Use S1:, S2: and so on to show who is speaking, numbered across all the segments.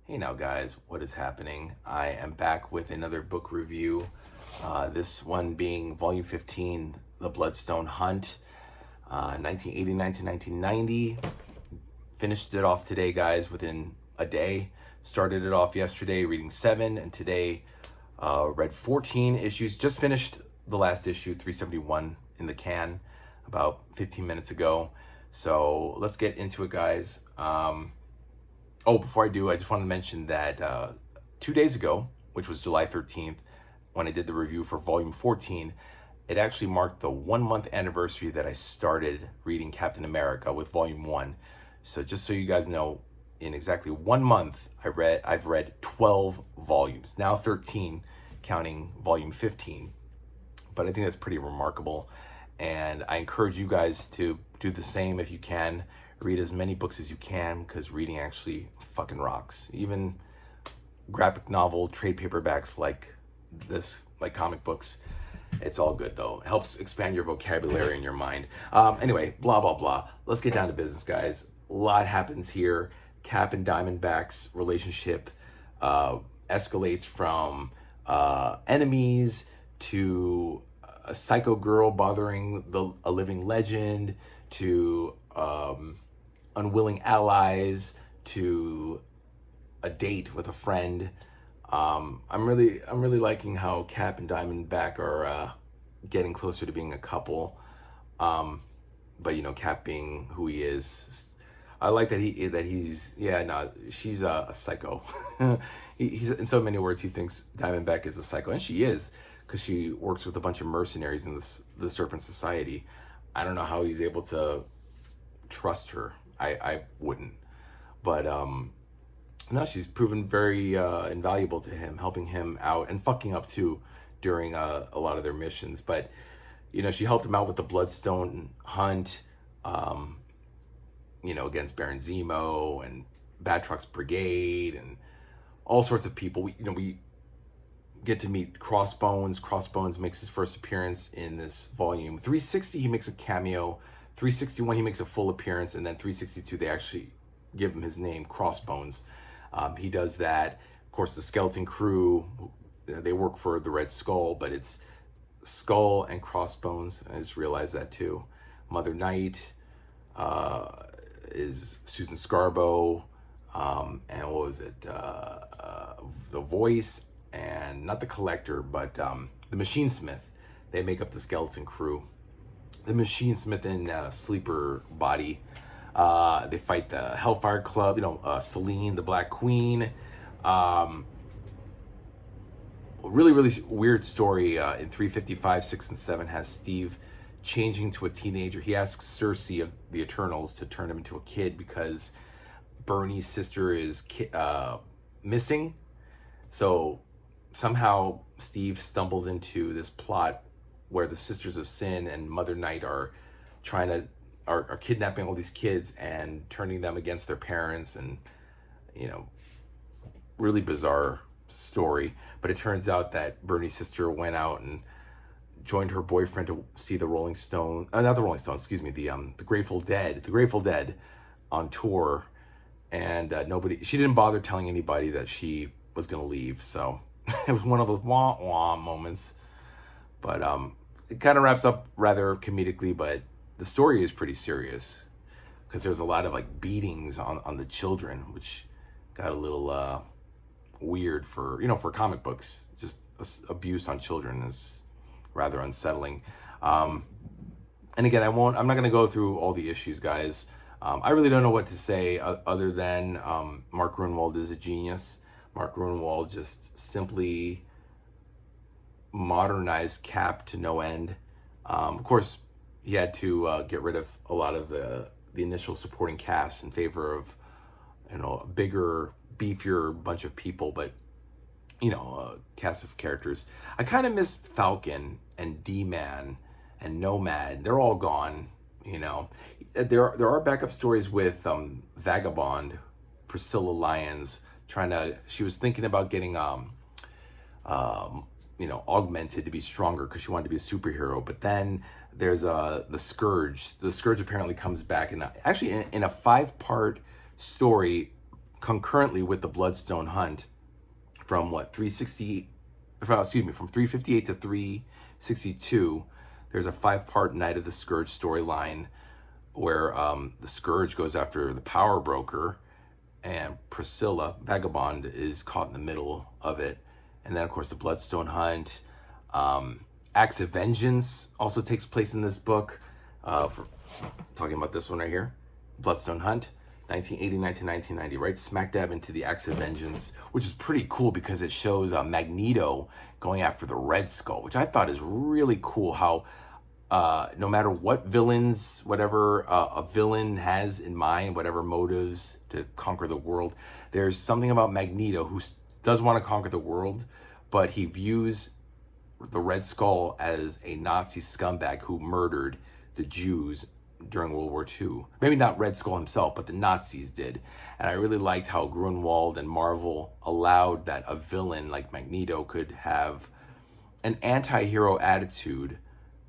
S1: Hey now guys, what is happening? I am back with another book review. This one being volume 15, The Bloodstone Hunt, 1989 to 1990. Finished it off today, guys, within a day. Started it off yesterday reading 7, and today read 14 issues. Just finished the last issue, 371, in the can about 15 minutes ago. So let's get into it, guys. Oh, before I do, I just want to mention that 2 days ago, which was July 13th, when I did the review for volume 14, it actually marked the 1 month anniversary that I started reading Captain America with volume 1. So just so you guys know, in exactly 1 month, I've read 12 volumes, now 13, counting volume 15. But I think that's pretty remarkable, and I encourage you guys to do the same if you can. Read as many books as you can, because reading actually fucking rocks. Even graphic novel trade paperbacks like this, like comic books, it's all good though. It helps expand your vocabulary and your mind. Anyway, blah blah blah, let's get down to business, guys. A lot happens here. Cap and Diamondback's relationship escalates from enemies to a psycho girl bothering a living legend, to unwilling allies, to a date with a friend. I'm really liking how Cap and Diamondback are getting closer to being a couple. But you know, Cap being who he is, I like that he's yeah, no, she's a psycho. He's, in so many words, he thinks Diamondback is a psycho, and she is, because she works with a bunch of mercenaries in the Serpent Society. I don't know how he's able to trust her. I wouldn't. But no, she's proven very invaluable to him, helping him out and fucking up too during a lot of their missions. But you know, she helped him out with the Bloodstone hunt, you know, against Baron Zemo and Batroc's brigade and all sorts of people. We get to meet Crossbones. Crossbones makes his first appearance in this volume. 360, he makes a cameo. 361, he makes a full appearance, and then 362, they actually give him his name, Crossbones. He does that. Of course, the Skeleton Crew, they work for the Red Skull, but it's Skull and Crossbones. I just realized that too. Mother Knight is Susan Scarborough, and what was it? The Voice, and not the Collector, but the Machine Smith. They make up the Skeleton Crew. The Machine Smith and Sleeper Body, they fight the Hellfire Club, you know, Selene, the Black Queen. Really weird story in 355, 6, and 7 has Steve changing to a teenager. He asks Cersei of the Eternals to turn him into a kid because Bernie's sister is missing. So somehow Steve stumbles into this plot where the Sisters of Sin and Mother Knight are kidnapping all these kids and turning them against their parents, and you know, really bizarre story. But it turns out that Bernie's sister went out and joined her boyfriend to see the Rolling Stone, not the Rolling Stones, excuse me, the Grateful Dead on tour, and she didn't bother telling anybody that she was gonna leave. So it was one of those wah wah moments. But it kind of wraps up rather comedically, but the story is pretty serious, because there's a lot of like beatings on the children, which got a little weird for, you know, for comic books. Just abuse on children is rather unsettling. And again, I'm not gonna go through all the issues, guys. I really don't know what to say other than Mark Gruenwald is a genius. Mark Gruenwald just simply modernized Cap to no end. Of course, he had to get rid of a lot of the initial supporting cast in favor of, you know, a bigger, beefier bunch of people, but you know, a cast of characters. I kind of miss Falcon and D-Man and Nomad. They're all gone. You know, there are backup stories with Vagabond, Priscilla Lyons, she was thinking about getting you know, augmented to be stronger because she wanted to be a superhero. But then there's the Scourge. The Scourge apparently comes back, and actually in a 5-part story, concurrently with the Bloodstone Hunt from what, 358 to 362. There's a 5-part Night of the Scourge storyline where the Scourge goes after the power broker, and Priscilla, Vagabond, is caught in the middle of it. And then, of course, the Bloodstone Hunt. Acts of Vengeance also takes place in this book. For talking about this one right here, Bloodstone Hunt, 1989 to 1990, right smack dab into the Acts of Vengeance, which is pretty cool because it shows Magneto going after the Red Skull, which I thought is really cool. How no matter what villains, whatever a villain has in mind, whatever motives to conquer the world, there's something about Magneto who does want to conquer the world, but he views the Red Skull as a Nazi scumbag who murdered the Jews during World War II. Maybe not Red Skull himself, but the Nazis did. And I really liked how Grunwald and Marvel allowed that a villain like Magneto could have an anti-hero attitude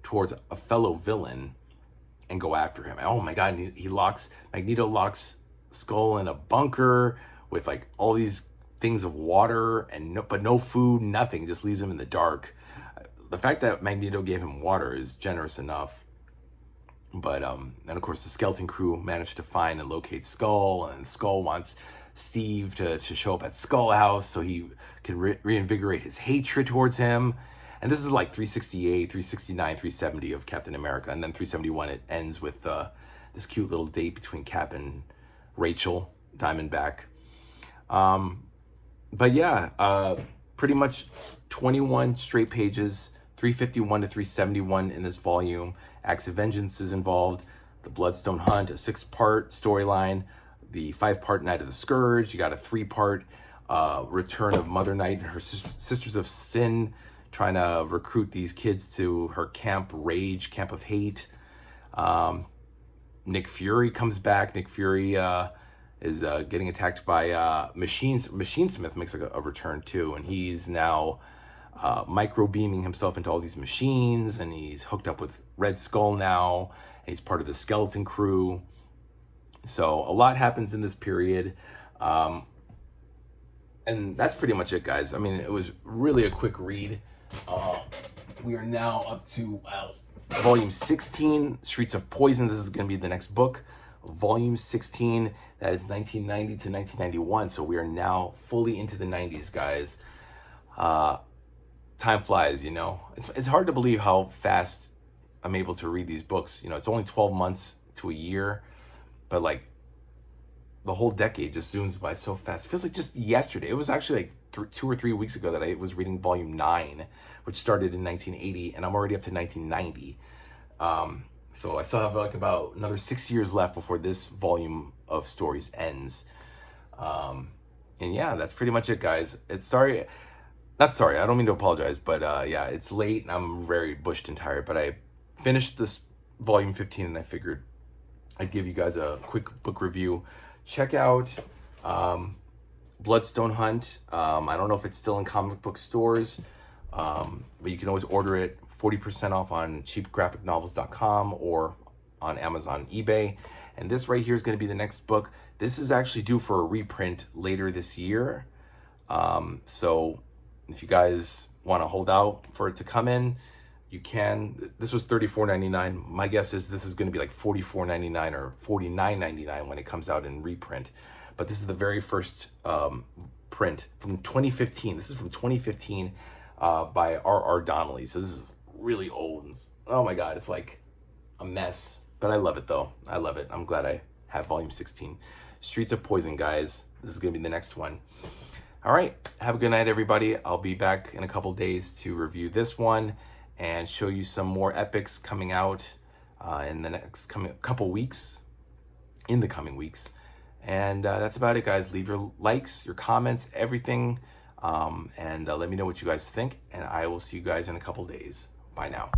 S1: towards a fellow villain and go after him. Oh my God, Magneto locks Skull in a bunker with like all these things of water but no food, nothing, just leaves him in the dark. The fact that Magneto gave him water is generous enough. But and of course the skeleton crew managed to find and locate Skull, and Skull wants Steve to show up at Skull House so he can reinvigorate his hatred towards him. And this is like 368, 369, 370 of Captain America. And then 371, it ends with this cute little date between Cap and Rachel Diamondback. But yeah, pretty much 21 straight pages, 351 to 371 in this volume. Acts of Vengeance is involved. The Bloodstone Hunt, a 6-part storyline. The 5-part Night of the Scourge. You got a 3-part return of Mother Night and her Sisters of Sin, trying to recruit these kids to her camp Rage, Camp of Hate. Nick Fury comes back. Nick Fury is getting attacked by Machine Smith makes a return too, and he's now micro beaming himself into all these machines, and he's hooked up with Red Skull now, and he's part of the skeleton crew. So a lot happens in this period. And that's pretty much it, guys. I mean, it was really a quick read. We are now up to volume 16, Streets of Poison. This is going to be the next book. Volume 16, that is 1990 to 1991. So we are now fully into the 90s, guys. Time flies, you know. It's hard to believe how fast I'm able to read these books. You know, it's only 12 months to a year, but like the whole decade just zooms by so fast. It feels like just yesterday. It was actually like 2 or 3 weeks ago that I was reading volume 9, which started in 1980, and I'm already up to 1990. So I still have like about another 6 years left before this volume of stories ends. And yeah, that's pretty much it, guys. Not sorry, I don't mean to apologize, but yeah, it's late and I'm very bushed and tired, but I finished this volume 15 and I figured I'd give you guys a quick book review. Check out Bloodstone Hunt. I don't know if it's still in comic book stores, but you can always order it 40% off on cheapgraphicnovels.com or on Amazon, eBay. And this right here is going to be the next book. This is actually due for a reprint later this year. So if you guys want to hold out for it to come in, you can. This was $34.99. My guess is this is going to be like $44.99 or $49.99 when it comes out in reprint. But this is the very first print from 2015. This is from 2015 by R.R. Donnelly. So this is really old. And, oh my God, it's like a mess. But I love it though. I love it. I'm glad I have volume 16. Streets of Poison, guys. This is going to be the next one. All right. Have a good night, everybody. I'll be back in a couple days to review this one and show you some more epics coming out in the next couple weeks, in the coming weeks. And that's about it, guys. Leave your likes, your comments, everything, and let me know what you guys think, and I will see you guys in a couple days. Bye now.